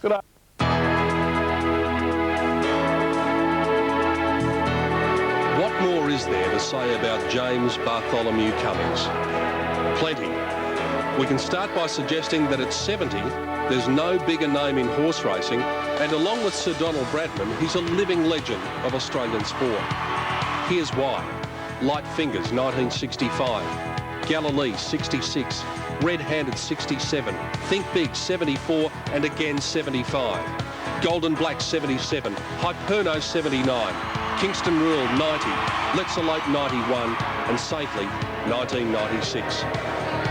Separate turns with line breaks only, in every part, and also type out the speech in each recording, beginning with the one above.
Good day. What more is there to say about James Bartholomew Cummings? Plenty. We can start by suggesting that at 70, there's no bigger name in horse racing, and along with Sir Donald Bradman, he's a living legend of Australian sport. Here's why. Light Fingers, 1965. Galilee, 66. Red-Handed, 67. Think Big, 74, and again 75. Golden Black, 77. Hyperno, 79. Kingston Rule, 90. Let's Elope, 91. And Safely, 1996.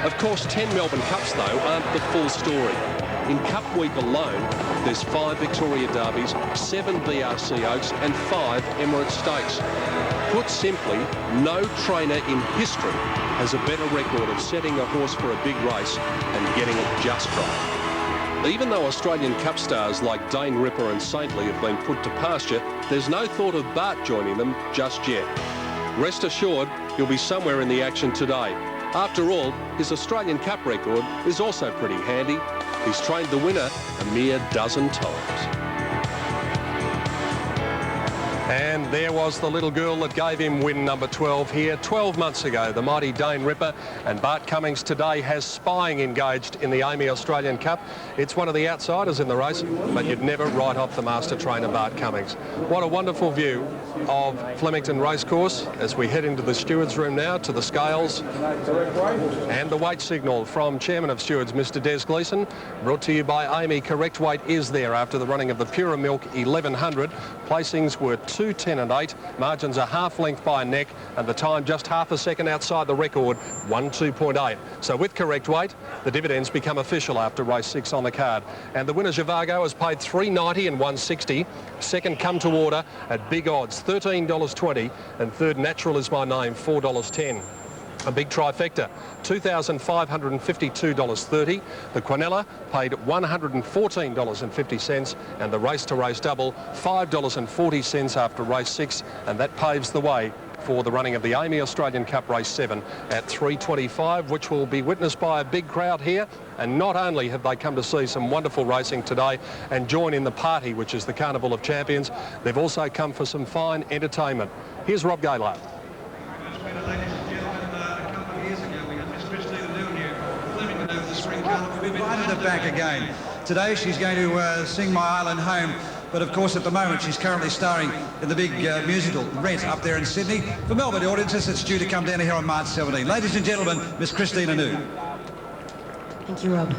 Of course, 10 Melbourne Cups, though, aren't the full story. In Cup Week alone, there's 5 Victoria Derbies, 7 BRC Oaks, and 5 Emirates Stakes. Put simply, no trainer in history has a better record of setting a horse for a big race and getting it just right. Even though Australian Cup stars like Dane Ripper and Saintly have been put to pasture, there's no thought of Bart joining them just yet. Rest assured, he'll be somewhere in the action today. After all, his Australian Cup record is also pretty handy. He's trained the winner a mere dozen times. And there was the little girl that gave him win number 12 here 12 months ago. The mighty Dane Ripper, and Bart Cummings today has Spying engaged in the AAMI Australian Cup. It's one of the outsiders in the race, but you'd never write off the master trainer Bart Cummings. What a wonderful view of Flemington Racecourse as we head into the stewards room now to the scales and the weight signal from Chairman of Stewards, Mr. Des Gleeson, brought to you by AAMI. Correct weight is there after the running of the Pura Milk 1100. Placings were 2, 10 and 8. Margins are half length by a neck, and the time just half a second outside the record, 1:2.8. So with correct weight, the dividends become official after race 6 on the card. And the winner, Zhivago, has paid $3.90 and $1.60. Second, Come to Order at big odds, $13.20. And third, Natural Is My Name, $4.10. A big trifecta, $2,552.30. The Quinella paid $114.50, and the race-to-race double, $5.40 after race 6, and that paves the way for the running of the AAMI Australian Cup race 7 at 3:25, which will be witnessed by a big crowd here. And not only have they come to see some wonderful racing today and join in the party, which is the Carnival of Champions, they've also come for some fine entertainment. Here's Rob Gaylard.
We've invited her back again. Today she's going to sing My Island Home, but of course at the moment she's currently starring in the big musical Rent up there in Sydney. For Melbourne audiences, it's due to come down here on March 17. Ladies and gentlemen, Miss Christine Anu.
Thank you, Rob.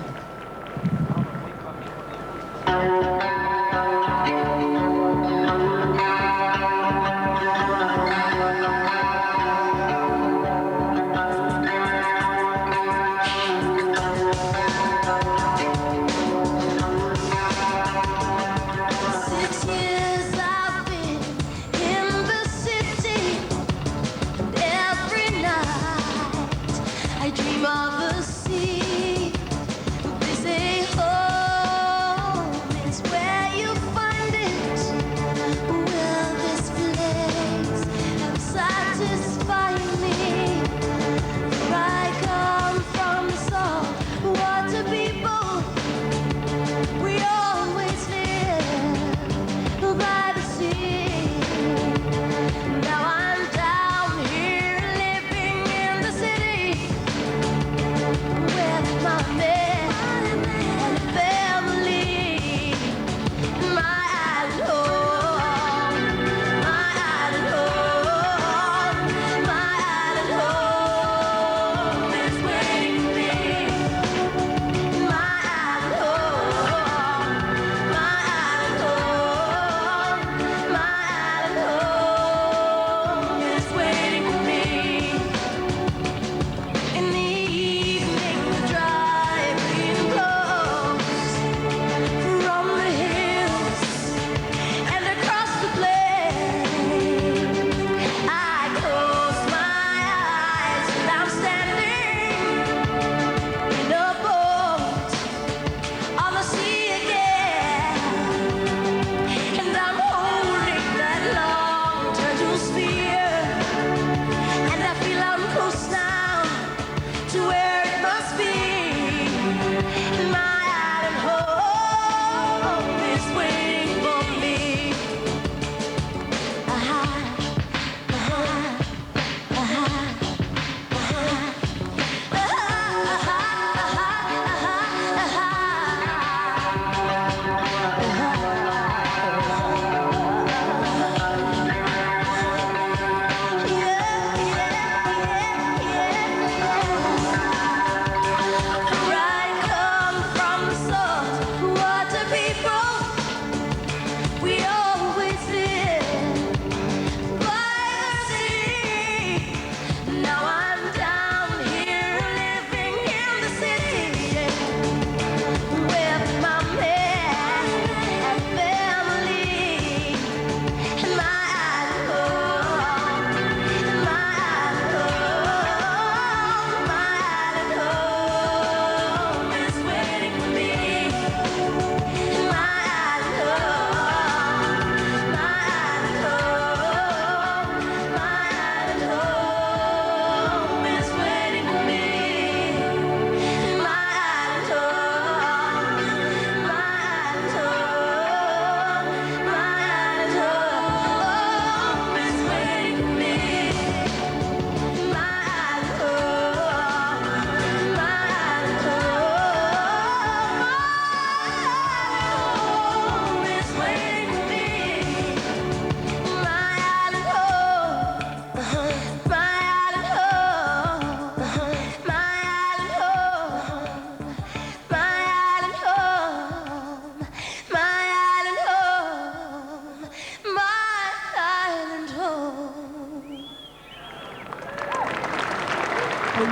The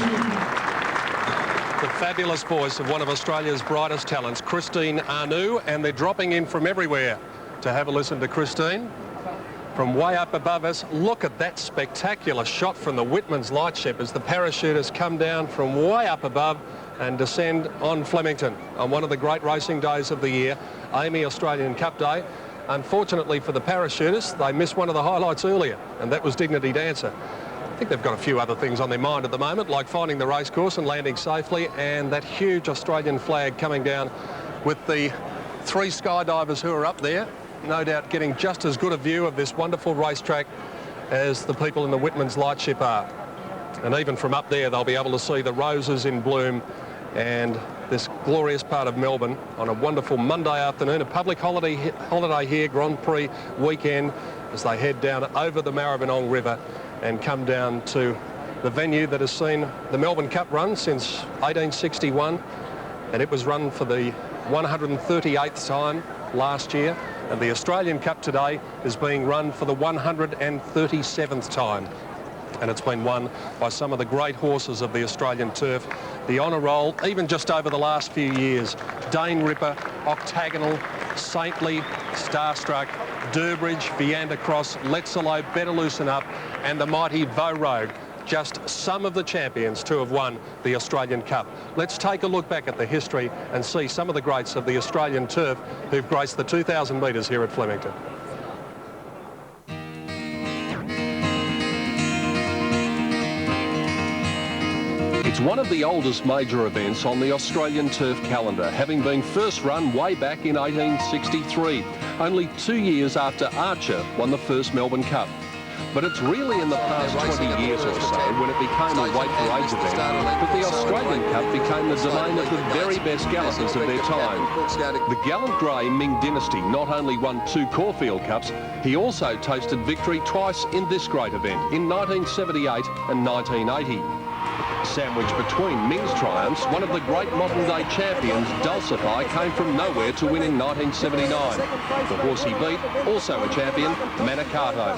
fabulous voice of one of Australia's brightest talents, Christine Anu, and they're dropping in from everywhere to have a listen to Christine. From way up above us, look at that spectacular shot from the Whitman's lightship as the parachutists come down from way up above and descend on Flemington on one of the great racing days of the year, AAMI Australian Cup Day. Unfortunately for the parachutists, they missed one of the highlights earlier, and that was Dignity Dancer. I think they've got a few other things on their mind at the moment, like finding the racecourse and landing safely, and that huge Australian flag coming down with the 3 skydivers who are up there, no doubt getting just as good a view of this wonderful racetrack as the people in the Whitman's lightship are. And even from up there, they'll be able to see the roses in bloom and this glorious part of Melbourne on a wonderful Monday afternoon, a public holiday here, Grand Prix weekend, as they head down over the Maribyrnong River and come down to the venue that has seen the Melbourne Cup run since 1861, and it was run for the 138th time last year, and the Australian Cup today is being run for the 137th time, and it's been won by some of the great horses of the Australian turf. The honour roll, even just over the last few years, Dane Ripper, Octagonal, Saintly, Starstruck, Durbridge, Viander Cross, Letzelo, Better Loosen Up, and the mighty Vo Rogue, just some of the champions to have won the Australian Cup. Let's take a look back at the history and see some of the greats of the Australian turf who've graced the 2,000 metres here at Flemington. It's one of the oldest major events on the Australian turf calendar, having been first run way back in 1863, only 2 years after Archer won the first Melbourne Cup. But it's really in the past 20 years or so, when it became a weight for age event, that the Australian Cup became the domain of the very best gallopers of their time. The gallant grey Ming Dynasty not only won 2 Caulfield Cups, he also tasted victory twice in this great event, in 1978 and 1980. Sandwiched between Ming's triumphs, one of the great modern-day champions, Dulcify, came from nowhere to win in 1979. The horse he beat, also a champion, Manicato.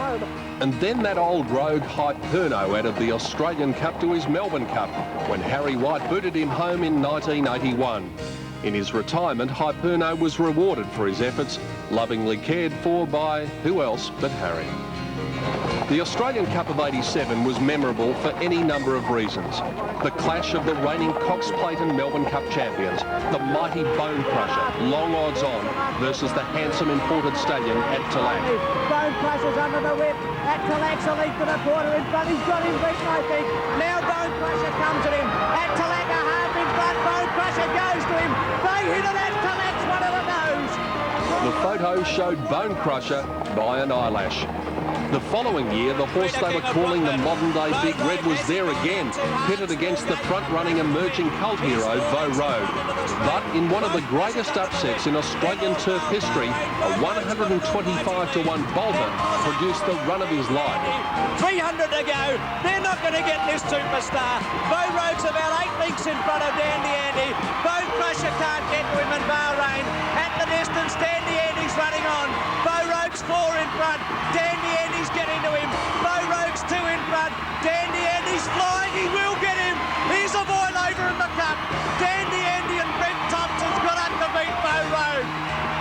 And then that old rogue Hyperno added the Australian Cup to his Melbourne Cup, when Harry White booted him home in 1981. In his retirement, Hyperno was rewarded for his efforts, lovingly cared for by who else but Harry. The Australian Cup of '87 was memorable for any number of reasons. The clash of the reigning Cox Plate and Melbourne Cup champions, the mighty Bone Crusher, long odds on, versus the handsome imported stallion at Tallac.
Bone Crusher's under the whip. At Tallac's a length and a quarter in front. He's got him beaten, I think. Now Bone Crusher comes at him. At Tallac a half in front. Bone Crusher goes to him. They hit it at Tallac's one of the nose.
The photo showed Bone Crusher by an eyelash. The following year, the horse they were calling the modern-day Big Red was there again, pitted against the front-running emerging cult hero, Vo Rogue. But in one of the greatest upsets in Australian turf history, a 125-to-1 bolter produced the run of his life.
300 to go. They're not going to get this superstar. Vo Rogue's about 8 lengths in front of Dandy Andy. Bone Crusher can't get to him in Bahrain. At the distance, Dandy Andy's running on. Vo Rogue's 4 in front. Dandy Andy's getting to him. Vo Rogue's 2 in front. Dandy Andy's flying. He will get him. He's a boil over in the cup. Dandy Andy and Brent Thompson's got up to beat Vo Rogue.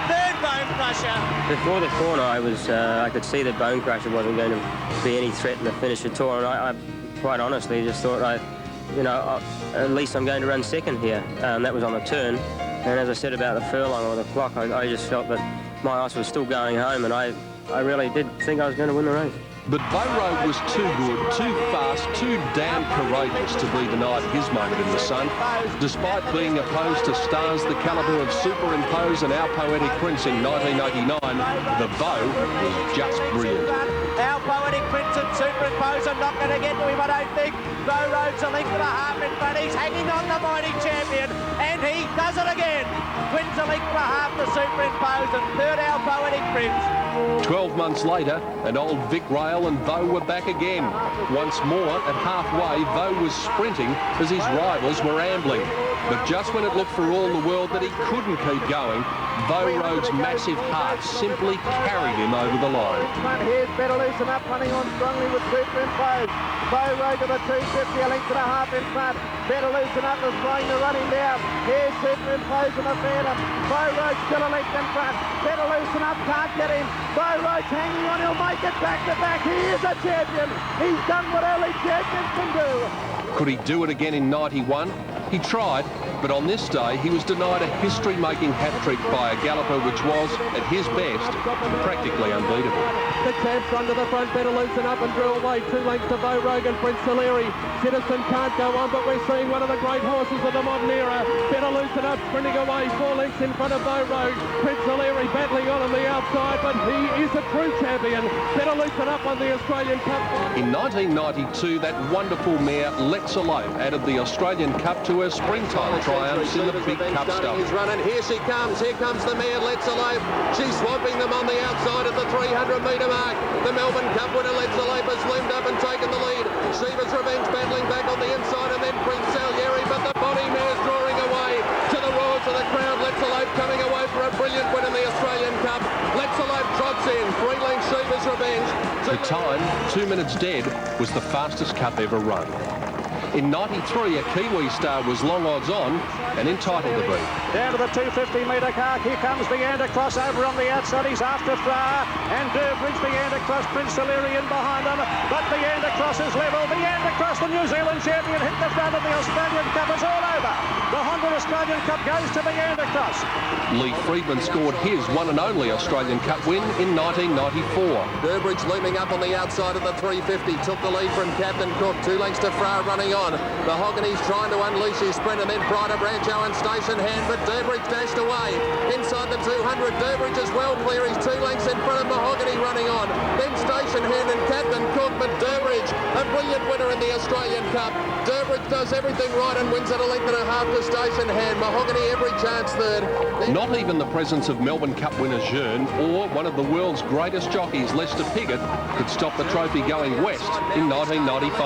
Third Bone Crusher.
Before the corner, I could see that Bone Crusher wasn't going to be any threat in the finish at all, and I quite honestly just thought, at least I'm going to run second here. That was on the turn, and as I said about the furlong or the clock, I just felt that my ice was still going home, and I really did think I was going to win the race.
But Vo Rogue was too good, too fast, too damn courageous to be denied his moment in the sun. Despite being opposed to stars the calibre of Superimpose and Our Poetic Prince in 1989, the Vo was just brilliant.
Our Poetic Prince and Superimpose are not going to get to him, I don't think. Vo Rogue's a length and a half in front. He's hanging on the mighty champion, and he does it again. Wins a length and a half to Superimpose, and third Our Poetic Prince.
12 months later, and old Vic Rail and Vo were back again. Once more, at halfway, Vo was sprinting as his rivals were ambling. But just when it looked for all the world that he couldn't keep going, Beau Road's massive heart simply carried him over the line.
Here's Better Loosen Up running on strongly with superimpose. Beau Road to the 250, a length and a half in front. Better Loosen Up is trying to run him down. Here's superimpose and the Phantom. Beau Road still a length in front. Better Loosen Up can't get him. Beau Road's hanging on, he'll make it back to back. He is a champion. He's done what only champions can do.
Could he do it again in 91? He tried, but on this day he was denied a history-making hat-trick by a galloper which was, at his best, practically unbeatable.
The champs run to the front, Better Loosen Up and drew away 2 lengths to Beau Road and Prince O'Leary. Citizen can't go on, but we're seeing one of the great horses of the modern era. Better Loosen Up sprinting away 4 lengths in front of Beau Road. Prince O'Leary battling on the outside, but he is a true champion. Better Loosen Up on the Australian Cup.
In 1992, that wonderful mare Let's Elope added the Australian Cup to her springtime triumphs in the big cup stuff.
He's running. Here she comes. Here comes the mare Let's Elope. She's swamping them on the outside at the 300-metre mark. The Melbourne Cup winner Let's Elope has loomed up and taken the lead. Shiva's Revenge battling back on the inside, and then Prince Salieri, but the body mare's drawing away to the roars of the crowd. Let's Elope coming away for a brilliant win in the Australian Cup. Let's Elope trots in. 3 lengths Shiva's Revenge.
The time, 2 minutes dead, was the fastest cup ever run. In 93, a Kiwi star was long odds on and entitled to be.
Down to the 250-metre car. Here comes the Cross over on the outside. He's after Farr and Durbridge. The Cross, Prince O'Leary in behind them. But the Cross is level. The Cross, the New Zealand champion, hit the front of the Australian Cup. It's all over. The Honda Australian Cup goes to the Cross.
Lee Friedman scored his one and only Australian Cup win in 1994.
Durbridge looming up on the outside of the 350. Took the lead from Captain Cook. 2 lengths to Farr running on. Mahogany's trying to unleash his sprint, and then Pride of Rancho and Station Hand, but Durbridge dashed away. Inside the 200, Durbridge is well clear. He's 2 lengths in front of Mahogany running on. Then Station Hand and Captain Cook, but Durbridge, a brilliant winner in the Australian Cup. Durbridge does everything right and wins at a length and a half to Station Hand. Mahogany every chance third.
Not even the presence of Melbourne Cup winner Jeune or one of the world's greatest jockeys, Lester Piggott, could stop the trophy going west in 1995.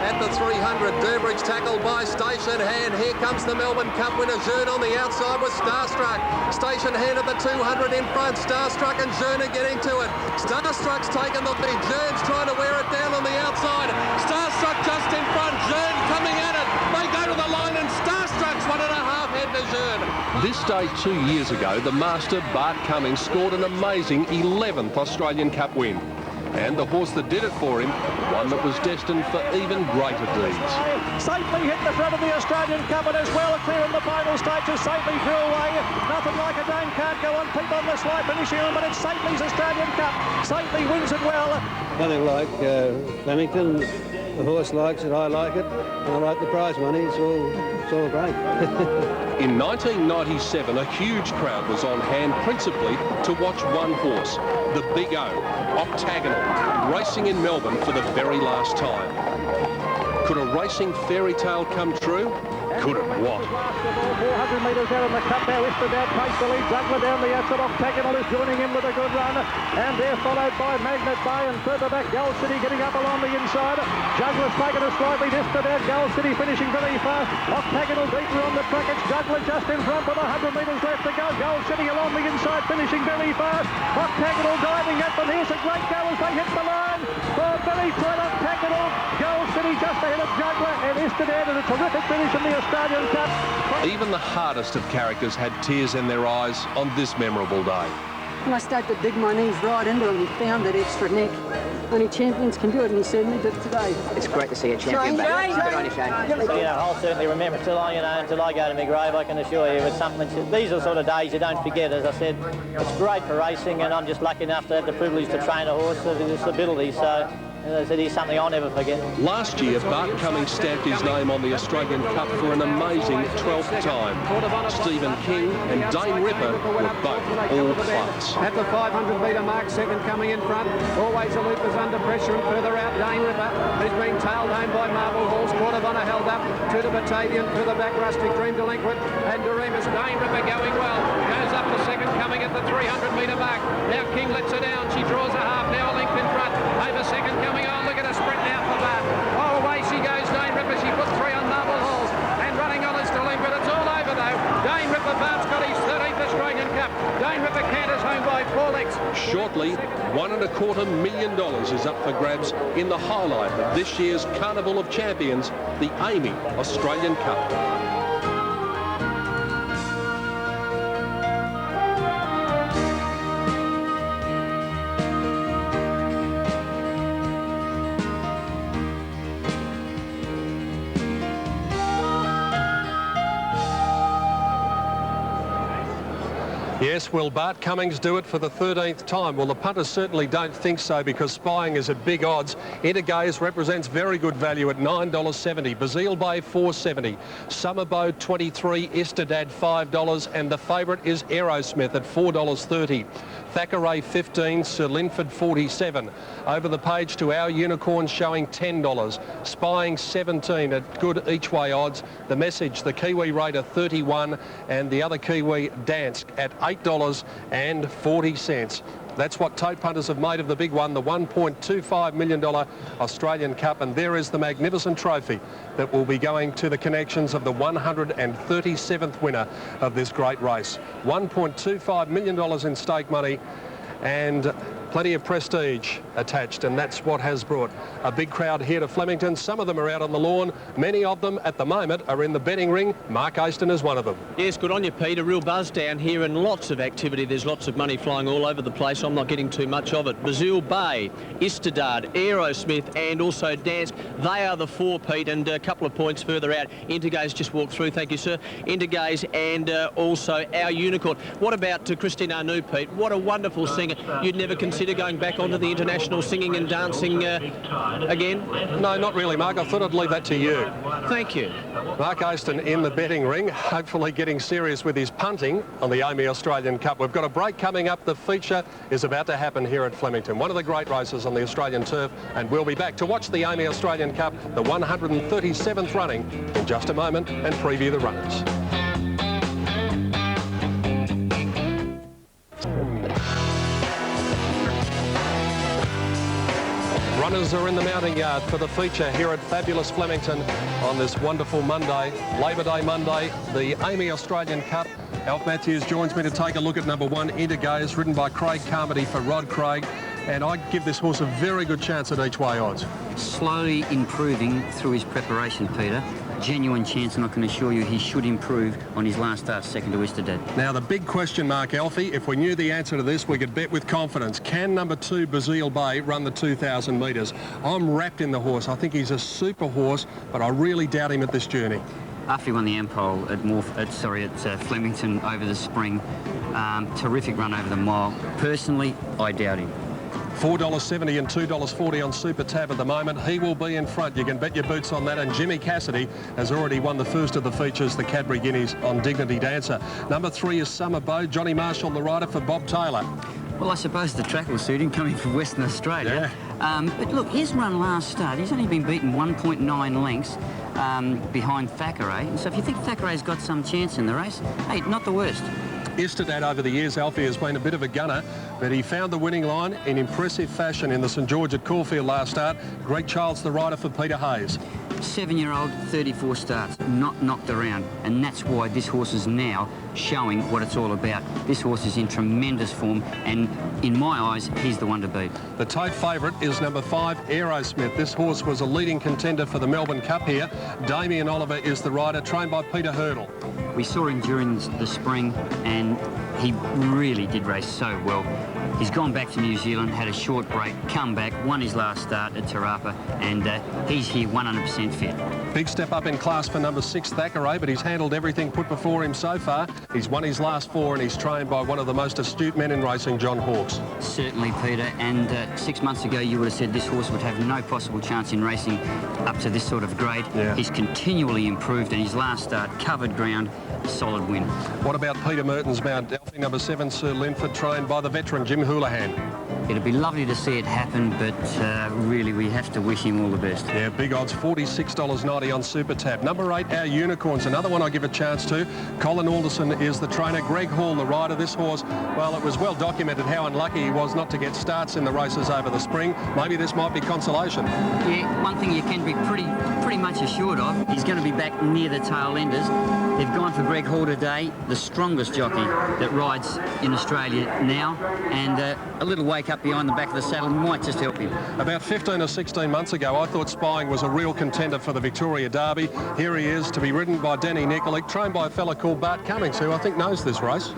At the 300, Durbridge tackled by Station Hand. Here comes the Melbourne Cup winner, Jeune, on the outside with Starstruck. Station Hand at the 200 in front. Starstruck and Jeune are getting to it. Starstruck's taken the lead. Jeune's trying to wear it down on the outside. Starstruck just in front. Jeune coming at it. They go to the line and Starstruck's 1.5 head to Jeune.
This day 2 years ago, the master Bart Cummings scored an amazing 11th Australian Cup win. And the horse that did it for him, one that was destined for even greater deeds.
Safely hit the front of the Australian Cup and as well clear in the final stages. Safely drew away. Nothing like a Dane can't go on. People on the slide finishing on, but it's Safely's Australian Cup. Safely wins it well.
Nothing like Flemington. The horse likes it, I like it, and I like the prize money. It's all great.
In 1997, a huge crowd was on hand principally to watch one horse, the Big O, Octagonal, racing in Melbourne for the very last time. Could a racing fairy tale come true? Could it what?
400 metres out in the cup now. Istadad takes the lead. Juggler down the outside. Octagonal is joining in with a good run. And they're followed by Magnet Bay and further back Gold City getting up along the inside. Juggler's taken a slight lead. Istadad, Gold City finishing very fast. Octagonal deeper on the track. It's Juggler just in front with 100 metres left to go. Gold City along the inside finishing very fast. Octagonal diving at them. Here's a great go as they hit the line. Oh, very tight Octagonal. Gold City just ahead of Juggler and Istadad, and a terrific finish in the Australian Cup.
Even the hardest of characters had tears in their eyes on this memorable day.
I started to dig my knees right into him and found that extra neck. Only champions can do it, and he certainly did today.
It's great to see a champion back. Good on you, Shane. I'll certainly remember until I go to my grave. I can assure you, it's something. These are the sort of days you don't forget. As I said, it's great for racing, and I'm just lucky enough to have the privilege to train a horse of this ability. So. As I said, he's something I'll never forget.
Last year, Bart Cummings stamped his name on the Australian Cup for an amazing 12th time. Stephen King and Dane Ripper were both all class.
At the 500-metre mark, second coming in front. Always a Loop is under pressure, and further out Dane Ripper, who's been tailed home by Marble Halls. Court of Honour held up to the Batavian, further back Rustic Dream Delinquent, and Doremus. Dane Ripper going well. Goes up to second coming at the 300-metre mark. Now King lets her down. She draws a half, now a length in front. Over second coming on. Look at a sprint now for Bart. Oh, away she goes, Dane Ripper. She put 3 on Marble Halls. And running on is Delinquent. It's 4 lengths.
Shortly, $1.25 million is up for grabs in the highlight of this year's Carnival of Champions, the Amy Australian Cup. Yes, will Bart Cummings do it for the 13th time? Well, the punters certainly don't think so, because Spying is at big odds. Intergaze represents very good value at $9.70. Bazile Bay $4.70. Summerbow $23. Istedad $5. And the favourite is Aerosmith at $4.30. Thackeray $15. Sir Linford $47. Over the page to Our Unicorn showing $10. Spying $17 at good each way odds. The Message, the Kiwi Raider $31, and the other Kiwi Dansk at $8.40. That's what tote punters have made of the big one, the $1.25 million Australian Cup. And there is the magnificent trophy that will be going to the connections of the 137th winner of this great race. $1.25 million in stake money and plenty of prestige attached, and that's what has brought a big crowd here to Flemington. Some of them are out on the lawn. Many of them at the moment are in the betting ring. Mark Aston is one of them.
Yes, good on you, Peter. Real buzz down here and lots of activity. There's lots of money flying all over the place. I'm not getting too much of it. Bazile Bay, Istedad, Aerosmith and also Dansk. They are the 4, Pete, and a couple of points further out. Intergaze just walked through. Thank you, sir. Intergaze and also Our Unicorn. What about Christine Arnoux, Pete? What a wonderful singer. You'd never consider going back onto the international singing and dancing again?
No, not really, Mark. I thought I'd leave that to you.
Thank you.
Mark Aston in the betting ring, hopefully getting serious with his punting on the Amy Australian Cup. We've got a break coming up. The feature is about to happen here at Flemington, one of the great races on the Australian turf, and we'll be back to watch the Amy Australian Cup, the 137th running, in just a moment and preview the runners. Runners are in the mounting yard for the feature here at fabulous Flemington on this wonderful Monday, Labor Day Monday, the Amy Australian Cup. Alf Matthews joins me to take a look at number 1, Intergaze, ridden by Craig Carmody for Rod Craig. And I give this horse a very good chance at each way odds.
Slowly improving through his preparation, Peter. Genuine chance, and I can assure you he should improve on his last start, second to Istedad.
Now, the big question mark, Alfie, if we knew the answer to this, we could bet with confidence. Can number 2, Bazile Bay, run the 2,000 metres? I'm wrapped in the horse. I think he's a super horse, but I really doubt him at this journey.
After he won the Ampole at Flemington over the spring, terrific run over the mile. Personally, I doubt him.
$4.70 and $2.40 on Super Tab at the moment. He will be in front. You can bet your boots on that. And Jimmy Cassidy has already won the first of the features, the Cadbury Guineas, on Dignity Dancer. Number 3 is Summerbow. Johnny Marshall, the rider for Bob Taylor.
Well, I suppose the track will suit him coming from Western Australia.
Yeah.
But look, his run last start, he's only been beaten 1.9 lengths behind Thackeray. And so if you think Thackeray's got some chance in the race, hey, not the worst.
Istedad over the years, Alfie, has been a bit of a gunner, but he found the winning line in impressive fashion in the St George at Caulfield last start. Greg Childs, the rider for Peter Hayes.
7-year-old, 34 starts, not knocked around, and that's why this horse is now showing what it's all about. This horse is in tremendous form, and in my eyes, he's the one to beat.
The tote favourite is number 5, Aerosmith. This horse was a leading contender for the Melbourne Cup here. Damien Oliver is the rider, trained by Peter Hurdle.
We saw him during the spring, and he really did race so well. He's gone back to New Zealand, had a short break, come back, won his last start at Tarapa, and he's here 100% fit.
Big step up in class for number 6, Thackeray, but he's handled everything put before him so far. He's won his last 4, and he's trained by one of the most astute men in racing, John Hawkes.
Certainly, Peter, and 6 months ago you would have said this horse would have no possible chance in racing up to this sort of grade.
Yeah.
He's continually improved, and his last start, covered ground, solid win.
What about Peter Merton's mount? Delphi number 7, Sir Linford, trained by the veteran Jim Houlihan.
It'd be lovely to see it happen, but really we have to wish him all the best.
Yeah, big odds, $46.90 on Super Tap. Number 8, Our Unicorns, another one I give a chance to. Colin Alderson is the trainer. Greg Hall, the rider. This horse, well, it was well documented how unlucky he was not to get starts in the races over the spring. Maybe this might be consolation.
Yeah, one thing you can be pretty much assured of, he's going to be back near the tail enders. They've gone for Greg Hall today, the strongest jockey that rides in Australia now, and a little wake up behind the back of the saddle might just help him.
About 15 or 16 months ago, I thought Spying was a real contender for the Victoria Derby. Here he is, to be ridden by Danny Nikolic, trained by a fella called Bart Cummings, who I think knows this race.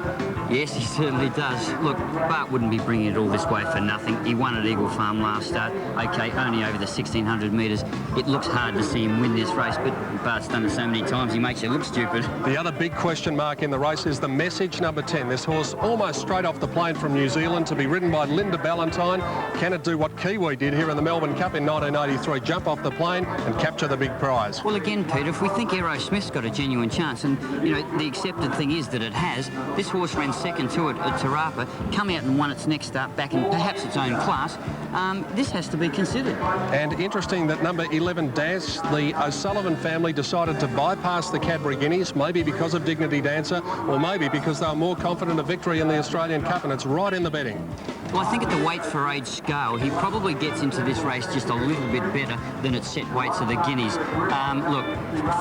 Yes, he certainly does. Look, Bart wouldn't be bringing it all this way for nothing. He won at Eagle Farm last start. OK, only over the 1,600 metres. It looks hard to see him win this race, but Bart's done it so many times, he makes you look stupid.
The other big question mark in the race is the Message, number 10. This horse almost straight off the plane from New Zealand, to be ridden by Linda Ballantyne. Can it do what Kiwi did here in the Melbourne Cup in 1983, jump off the plane and capture the big prize?
Well, again, Peter, if we think Aero Smith's got a genuine chance, and, you know, the accepted thing is that it has, this horse ran second to it at Tarapa, come out and won its next start back in perhaps its own class. This has to be considered.
And interesting that number 11, Dance, the O'Sullivan family decided to bypass the Cadbury Guineas, maybe because of Dignity Dancer, or maybe because they were more confident of victory in the Australian Cup, and it's right in the betting.
Well, I think at the weight for age scale, he probably gets into this race just a little bit better than its set weights of the Guineas. Look,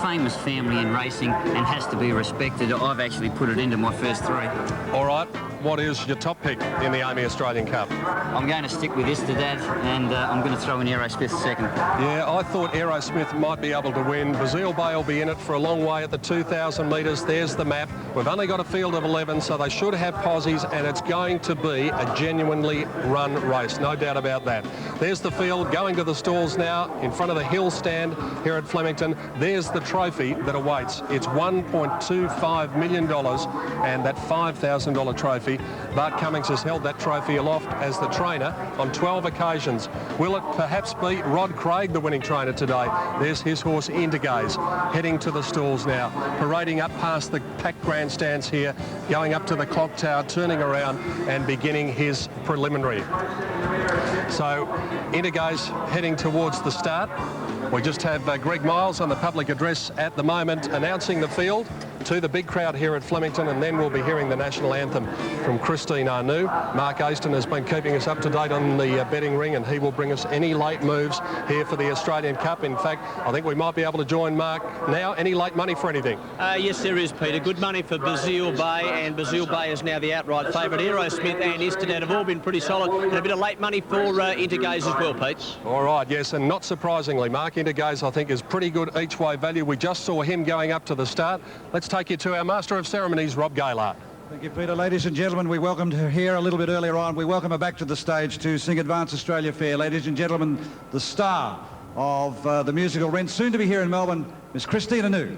famous family in racing and has to be respected. I've actually put it into my first 3.
All right, what is your top pick in the AAMI Australian Cup?
I'm going to stick with Istedad, and I'm going to throw in Aero Smith second.
Yeah, I thought Aero Smith might be able to win. Basile Bay will be in it for a long way at the 2,000 metres. There's the map. We've only got a field of 11, so they should have posies, and it's going to be a genuinely run race, no doubt about that. There's the field going to the stalls now in front of the hill stand here at Flemington. There's the trophy that awaits. It's $1.25 million, and that $5,000 trophy. Bart Cummings has held that trophy aloft as the trainer on 12 occasions. Will it perhaps be Rod Craig, the winning trainer today? There's his horse Intergaze heading to the stalls now, parading up past the packed grandstands here, going up to the clock tower, turning around and beginning his preliminary. So Intergaze heading towards the start. We just have Greg Miles on the public address at the moment announcing the field to the big crowd here at Flemington, and then we'll be hearing the national anthem from Christine Arnoux. Mark Aston has been keeping us up to date on the betting ring, and he will bring us any late moves here for the Australian Cup. In fact, I think we might be able to join Mark now. Any late money for anything?
Yes, there is, Peter. Good money for Basile Bay, and Basile Bay is now the outright favourite. Aero Smith and Istedad have all been pretty solid, and a bit of late money for Intergaze as well, Pete.
All right, yes, and not surprisingly, Mark Intergaze, I think, is pretty good each way value. We just saw him going up to the start. Let's take you to our Master of Ceremonies, Rob Gaylard.
Thank you, Peter. Ladies and gentlemen, we welcomed her here a little bit earlier on. We welcome her back to the stage to sing Advance Australia Fair. Ladies and gentlemen, the star of the musical Rent, soon to be here in Melbourne, Miss Christine Arnoux.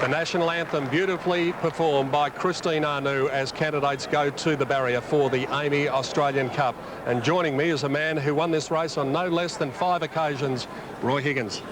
The national anthem beautifully performed by Christine Arnoux as candidates go to the barrier for the AAMI Australian Cup. And joining me is a man who won this race on no less than 5 occasions, Roy Higgins.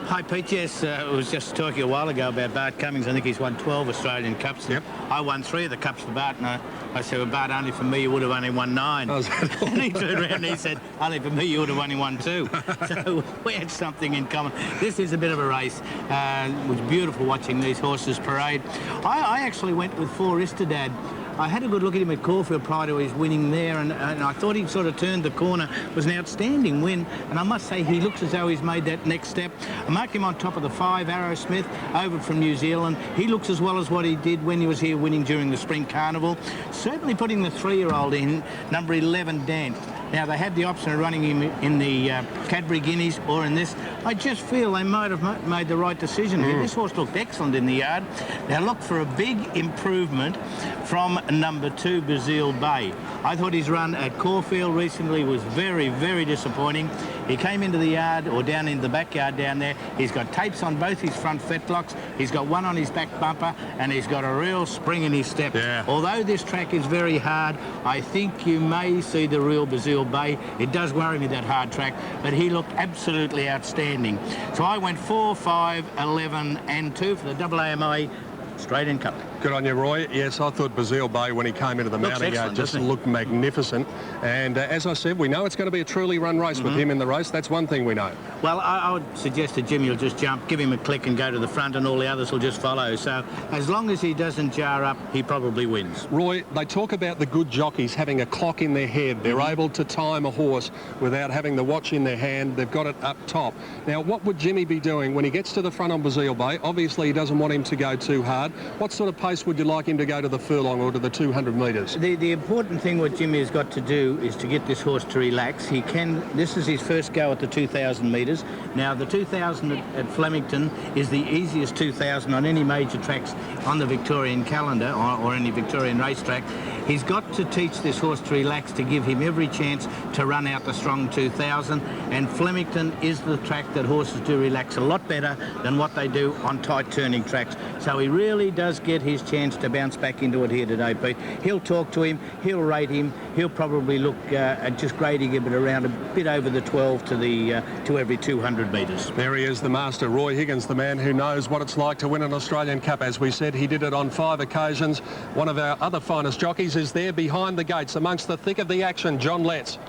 Hi, Pete. Yes, I was just talking a while ago about Bart Cummings. I think he's won 12 Australian Cups.
Yep. I
won 3 of the Cups for Bart, and I said, well, Bart, only for me, you would have only won 9.
Oh,
and he turned around and he said, only for me, you would have only won 2. So we had something in common. This is a bit of a race. It was beautiful watching these horses parade. I actually went with 4 Istedad. I had a good look at him at Caulfield prior to his winning there, and I thought he sort of turned the corner. It was an outstanding win, and I must say he looks as though he's made that next step. I marked him on top of the 5, Arrowsmith, over from New Zealand. He looks as well as what he did when he was here winning during the Spring Carnival. Certainly putting the 3-year-old in, number 11, Dance. Now, they had the option of running him in the Cadbury Guineas or in this. I just feel they might have made the right decision here. This horse looked excellent in the yard. Now, look for a big improvement from number 2, Brazil Bay. I thought his run at Caulfield recently was very, very disappointing. He came into the yard, or down in the backyard down there. He's got tapes on both his front fetlocks. He's got one on his back bumper, and he's got a real spring in his step.
Yeah.
Although this track is very hard, I think you may see the real Brazil Bay. It does worry me, that hard track, but he looked absolutely outstanding. So I went 4, 5, 11 and 2 for the AAMA straight in cup.
Good on you, Roy. Yes, I thought Brazil Bay, when he came into the mounting yard, just looked magnificent. And as I said, we know it's going to be a truly run race with him in the race. That's one thing we know.
Well, I would suggest that Jimmy will just jump, give him a click and go to the front, and all the others will just follow. So as long as he doesn't jar up, he probably wins.
Roy, they talk about the good jockeys having a clock in their head. They're able to time a horse without having the watch in their hand. They've got it up top. Now, what would Jimmy be doing when he gets to the front on Brazil Bay? Obviously, he doesn't want him to go too hard. What sort of pace would you like him to go to the furlong or to the 200 metres?
The important thing what Jimmy has got to do is to get this horse to relax. He can. This is his first go at the 2,000 metres. Now, the 2,000 at Flemington is the easiest 2,000 on any major tracks on the Victorian calendar or any Victorian racetrack. He's got to teach this horse to relax to give him every chance to run out the strong 2,000. And Flemington is the track that horses do relax a lot better than what they do on tight turning tracks. So he really does get his chance to bounce back into it here today, Pete. He'll talk to him, he'll rate him, he'll probably look at just grading him at around a bit over the 12 to every 200 metres.
There he is, the master, Roy Higgins, the man who knows what it's like to win an Australian Cup. As we said, he did it on 5 occasions. One of our other finest jockeys is there behind the gates, amongst the thick of the action, John Letts.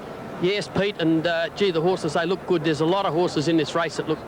Yes, Pete, and gee, the horses, they look good. There's a lot of horses in this race that look